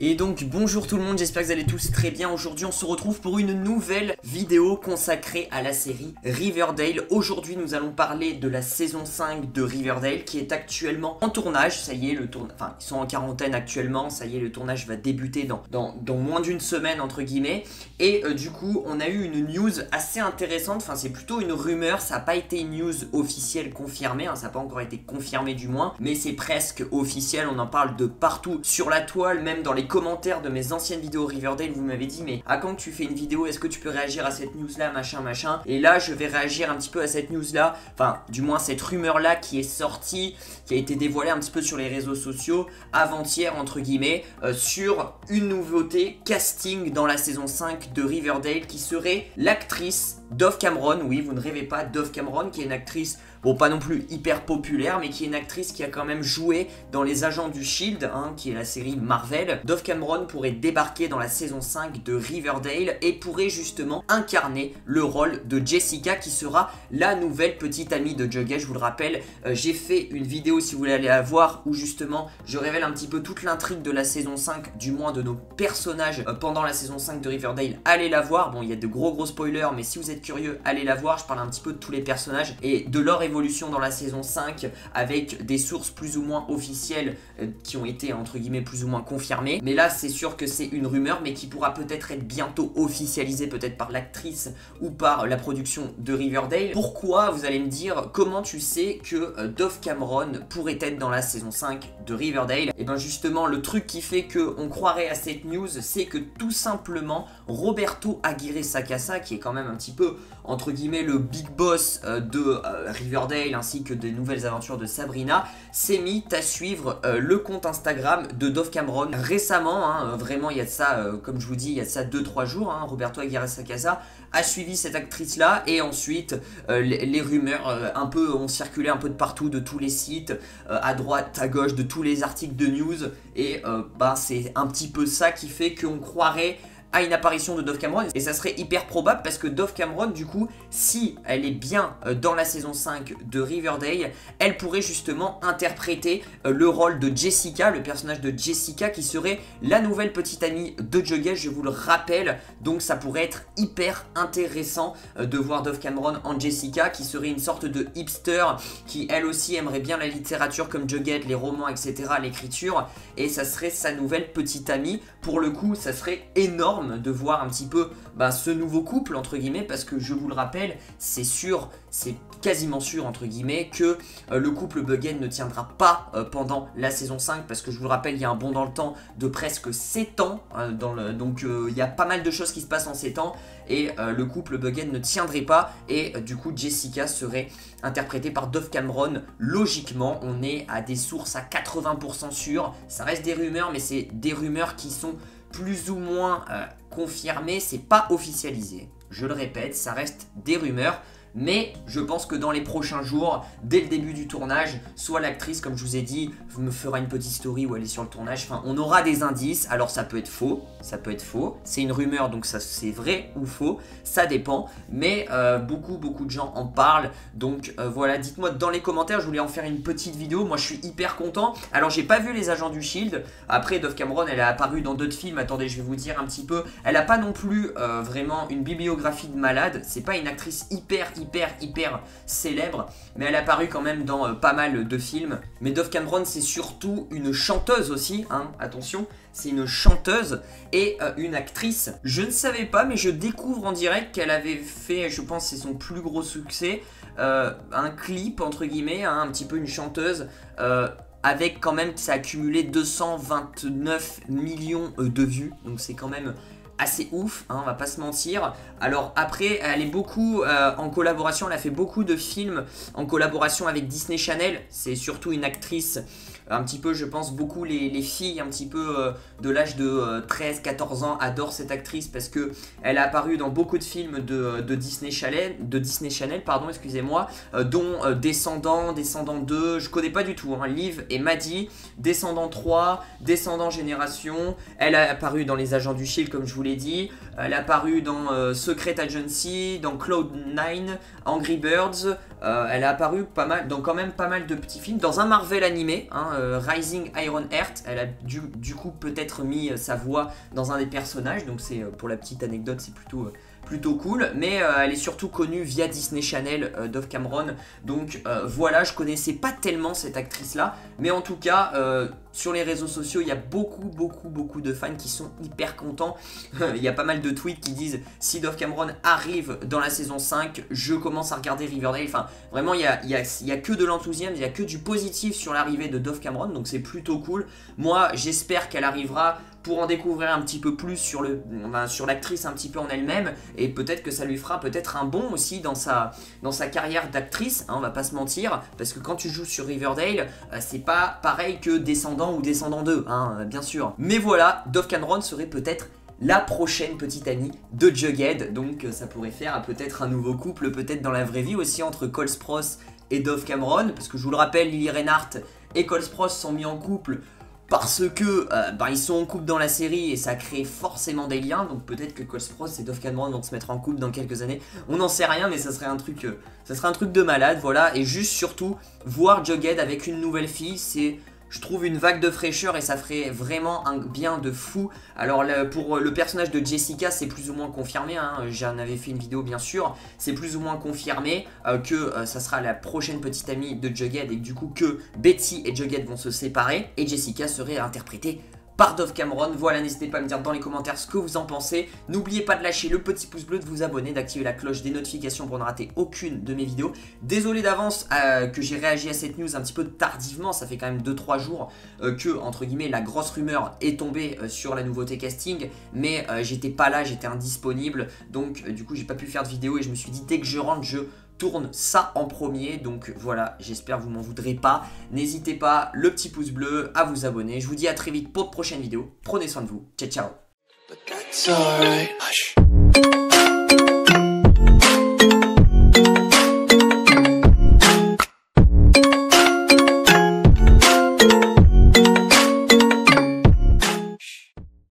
Et donc bonjour tout le monde, j'espère que vous allez tous très bien. Aujourd'hui on se retrouve pour une nouvelle vidéo consacrée à la série Riverdale. Aujourd'hui nous allons parler de la saison 5 de Riverdale qui est actuellement en tournage. Ça y est, enfin ils sont en quarantaine actuellement, ça y est, le tournage va débuter dans moins d'une semaine entre guillemets. Et du coup on a eu une news assez intéressante, enfin c'est plutôt une rumeur, ça n'a pas été une news officielle confirmée, hein, ça n'a pas encore été confirmé du moins, mais c'est presque officiel, on en parle de partout sur la toile, même dans les commentaires de mes anciennes vidéos Riverdale, vous m'avez dit mais à quand tu fais une vidéo, est-ce que tu peux réagir à cette news là, machin machin, et là je vais réagir un petit peu à cette news là, enfin du moins cette rumeur là qui est sortie, qui a été dévoilée un petit peu sur les réseaux sociaux avant-hier entre guillemets, sur une nouveauté casting dans la saison 5 de Riverdale qui serait l'actrice Dove Cameron. Oui, vous ne rêvez pas, Dove Cameron qui est une actrice, bon pas non plus hyper populaire, mais qui est une actrice qui a quand même joué dans Les Agents du Shield, hein, qui est la série Marvel. Dove Cameron pourrait débarquer dans la saison 5 de Riverdale et pourrait justement incarner le rôle de Jessica qui sera la nouvelle petite amie de Jughead. Je vous le rappelle, j'ai fait une vidéo si vous voulez aller la voir où justement je révèle un petit peu toute l'intrigue de la saison 5, du moins de nos personnages pendant la saison 5 de Riverdale. Allez la voir, bon il y a de gros spoilers, mais si vous êtes curieux, allez la voir. Je parle un petit peu de tous les personnages et de leur évolution dans la saison 5 avec des sources plus ou moins officielles qui ont été entre guillemets plus ou moins confirmées. Mais là c'est sûr que c'est une rumeur mais qui pourra peut-être être bientôt officialisée, peut-être par l'actrice ou par la production de Riverdale. Pourquoi, vous allez me dire, comment tu sais que Dove Cameron pourrait être dans la saison 5 de Riverdale? Et bien justement le truc qui fait qu'on croirait à cette news, c'est que tout simplement Roberto Aguirre Sacasa, qui est quand même un petit peu entre guillemets le big boss de Riverdale ainsi que des nouvelles aventures de Sabrina, s'est mis à suivre le compte Instagram de Dove Cameron récemment, hein, vraiment il y a de ça, comme je vous dis, il y a de ça 2-3 jours, hein, Roberto Aguirre Sacasa a suivi cette actrice là et ensuite les rumeurs un peu ont circulé un peu de partout, de tous les sites, à droite, à gauche, de tous les articles de news, et bah, c'est un petit peu ça qui fait qu'on croirait à une apparition de Dove Cameron, et ça serait hyper probable parce que Dove Cameron du coup, si elle est bien dans la saison 5 de Riverdale, elle pourrait justement interpréter le rôle de Jessica, le personnage de Jessica qui serait la nouvelle petite amie de Jughead, je vous le rappelle. Donc ça pourrait être hyper intéressant de voir Dove Cameron en Jessica, qui serait une sorte de hipster qui elle aussi aimerait bien la littérature comme Jughead, les romans etc, l'écriture, et ça serait sa nouvelle petite amie. Pour le coup ça serait énorme de voir un petit peu ce nouveau couple entre guillemets, parce que je vous le rappelle, c'est sûr, c'est quasiment sûr entre guillemets que le couple Buggin ne tiendra pas pendant la saison 5, parce que je vous le rappelle, il y a un bond dans le temps de presque 7 ans, donc il y a pas mal de choses qui se passent en 7 ans, et le couple Buggin ne tiendrait pas, et du coup Jessica serait interprétée par Dove Cameron. Logiquement on est à des sources à 80% sûres, ça reste des rumeurs, mais c'est des rumeurs qui sont plus ou moins confirmé, c'est pas officialisé. Je le répète, ça reste des rumeurs, mais je pense que dans les prochains jours, dès le début du tournage, soit l'actrice, comme je vous ai dit, me fera une petite story où elle est sur le tournage, enfin on aura des indices. Alors ça peut être faux, c'est une rumeur, donc ça c'est vrai ou faux, ça dépend, mais beaucoup de gens en parlent, donc voilà, dites-moi dans les commentaires. Je voulais en faire une petite vidéo, moi je suis hyper content. Alors j'ai pas vu Les Agents du Shield, après Dove Cameron elle a apparu dans d'autres films, attendez je vais vous dire un petit peu, elle a pas non plus vraiment une bibliographie de malade, c'est pas une actrice hyper célèbre, mais elle a apparu quand même dans pas mal de films. Mais Dove Cameron c'est surtout une chanteuse aussi, hein, attention, c'est une chanteuse et une actrice. Je ne savais pas, mais je découvre en direct qu'elle avait fait, je pense c'est son plus gros succès, un clip entre guillemets, hein, un petit peu une chanteuse, avec quand même, ça a accumulé 229 millions de vues, donc c'est quand même assez ouf, hein, on va pas se mentir. Alors après elle est beaucoup en collaboration, elle a fait beaucoup de films en collaboration avec Disney Channel. C'est surtout une actrice un petit peu, je pense beaucoup les filles un petit peu de l'âge de 13-14 ans adorent cette actrice, parce que elle a apparu dans beaucoup de films de Disney Channel, pardon, excusez-moi, dont Descendants 2, je connais pas du tout, hein, Liv et Maddie, Descendants 3, Descendants Génération. Elle a apparu dans Les Agents du Shield comme je vous l'ai dit, Elle est apparue dans Secret Agency, dans Cloud9, Angry Birds. Elle est apparue pas mal, dans quand même pas mal de petits films. Dans un Marvel animé, hein, Rising Iron Heart. Elle a du coup peut-être mis sa voix dans un des personnages. Donc c'est pour la petite anecdote, c'est plutôt cool, mais elle est surtout connue via Disney Channel, Dove Cameron. Donc voilà, je connaissais pas tellement cette actrice là, mais en tout cas sur les réseaux sociaux il y a beaucoup de fans qui sont hyper contents. Il y a pas mal de tweets qui disent si Dove Cameron arrive dans la saison 5, je commence à regarder Riverdale. Enfin vraiment il y a que de l'enthousiasme, il y a que du positif sur l'arrivée de Dove Cameron, donc c'est plutôt cool. Moi j'espère qu'elle arrivera pour en découvrir un petit peu plus sur l'actrice un petit peu en elle-même, et peut-être que ça lui fera peut-être un bond aussi dans sa carrière d'actrice, hein, on va pas se mentir, parce que quand tu joues sur Riverdale, c'est pas pareil que Descendants ou Descendants 2, hein, bien sûr. Mais voilà, Dove Cameron serait peut-être la prochaine petite amie de Jughead, donc ça pourrait faire peut-être un nouveau couple, peut-être dans la vraie vie aussi, entre Cole Sprouse et Dove Cameron, parce que je vous le rappelle, Lily Reinhardt et Cole Sprouse sont mis en couple parce que ils sont en couple dans la série et ça crée forcément des liens. Donc peut-être que Cole Sprouse et Dove Cameron vont se mettre en couple dans quelques années. On n'en sait rien, mais ça serait un truc de malade, voilà. Et juste surtout voir Jughead avec une nouvelle fille, c'est, je trouve, une vague de fraîcheur et ça ferait vraiment un bien de fou. Alors pour le personnage de Jessica, c'est plus ou moins confirmé, hein, j'en avais fait une vidéo bien sûr, c'est plus ou moins confirmé que ça sera la prochaine petite amie de Jughead et que du coup que Betty et Jughead vont se séparer et Jessica serait interprétée par Dove Cameron. Voilà, n'hésitez pas à me dire dans les commentaires ce que vous en pensez. N'oubliez pas de lâcher le petit pouce bleu, de vous abonner, d'activer la cloche des notifications pour ne rater aucune de mes vidéos. Désolé d'avance que j'ai réagi à cette news un petit peu tardivement, ça fait quand même 2-3 jours que, entre guillemets, la grosse rumeur est tombée sur la nouveauté casting, mais j'étais pas là, j'étais indisponible, donc du coup j'ai pas pu faire de vidéo et je me suis dit dès que je rentre, je tourne ça en premier. Donc voilà, j'espère que vous m'en voudrez pas. N'hésitez pas, le petit pouce bleu, à vous abonner. Je vous dis à très vite pour de prochaines vidéos. Prenez soin de vous. Ciao, ciao.